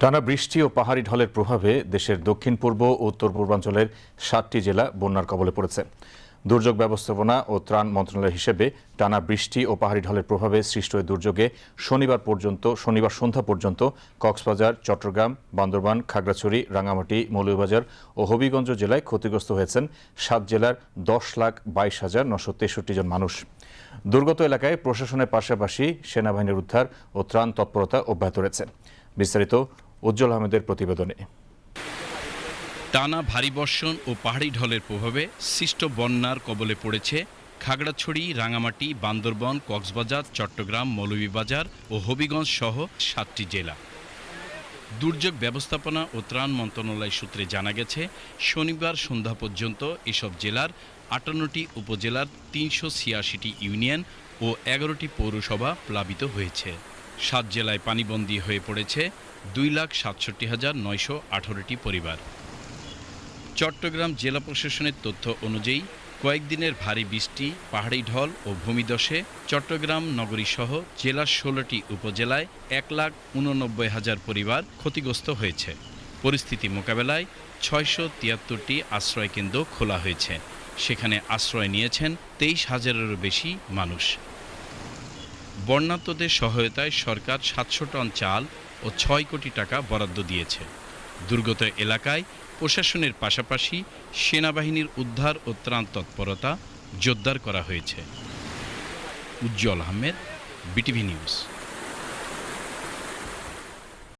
টানা বৃষ্টি ও পাহাড়ি ঢলের প্রভাবে দেশের দক্ষিণ পূর্ব ও উত্তর পূর্বাঞ্চলের ৭টি জেলা বন্যার কবলে পড়েছে। দুর্যোগ ব্যবস্থাপনা ও ত্রাণ মন্ত্রণালয়ের হিসেবে টানা বৃষ্টি ও পাহাড়ি ঢলের প্রভাবে সৃষ্ট এই দুর্যোগে শনিবার সন্ধ্যা পর্যন্ত কক্সবাজার, চট্টগ্রাম, বান্দরবান, খাগড়াছড়ি, রাঙামাটি, মৌলভীবাজার ও হবিগঞ্জ জেলায় ক্ষতিগ্রস্ত হয়েছেন ৭ জেলার ১০,২২,৯৬৩ জন মানুষ। দুর্গত এলাকায় প্রশাসনের পাশাপাশি সেনাবাহিনীর উদ্ধার ও ত্রাণ তৎপরতা অব্যাহত রয়েছে। বিস্তারিত উজ্জ্বল আহমেদের প্রতিবেদনে। টানা ভারী বর্ষণ ও পাহাড়ি ঢলের প্রভাবে সৃষ্ট বন্যার কবলে পড়েছে খাগড়াছড়ি, রাঙামাটি, বান্দরবান, কক্সবাজার, চট্টগ্রাম, মৌলভীবাজার ও হবিগঞ্জ সহ ৭টি জেলা। দুর্যোগ ব্যবস্থাপনা ও ত্রাণ মন্ত্রণালয় সূত্রে জানা গেছে, শনিবার সন্ধ্যা পর্যন্ত এসব জেলার ৫৮টি উপজেলার ৩৮৬টি ইউনিয়ন ও ১১টি পৌরসভা প্লাবিত হয়েছে। ৭ জেলায় পানিবন্দী হয়ে পড়েছে ২,৬৭,৯১৮টি পরিবার। চট্টগ্রাম জেলা প্রশাসনের তথ্য অনুযায়ী কয়েকদিনের ভারী বৃষ্টি, পাহাড়ি ঢল ও ভূমিধসে চট্টগ্রাম নগরীসহ জেলার ১৬টি উপজেলায় ১,৮৯,০০০ পরিবার ক্ষতিগ্রস্ত হয়েছে। পরিস্থিতি মোকাবেলায় ৬৭৩টি আশ্রয়কেন্দ্র খোলা হয়েছে। সেখানে আশ্রয় নিয়েছেন ২৩,০০০-এরও বেশি মানুষ। বন্যার্তদের সহায়তায় সরকার ৭০০ টন চাল ও ৬ কোটি টাকা বরাদ্দ দিয়েছে। দুর্গত এলাকায় প্রশাসনের পাশাপাশি সেনাবাহিনীর উদ্ধার ও ত্রাণ তৎপরতা জোরদার করা হয়েছে। উজ্জ্বল আহমেদ, বিটিভি নিউজ।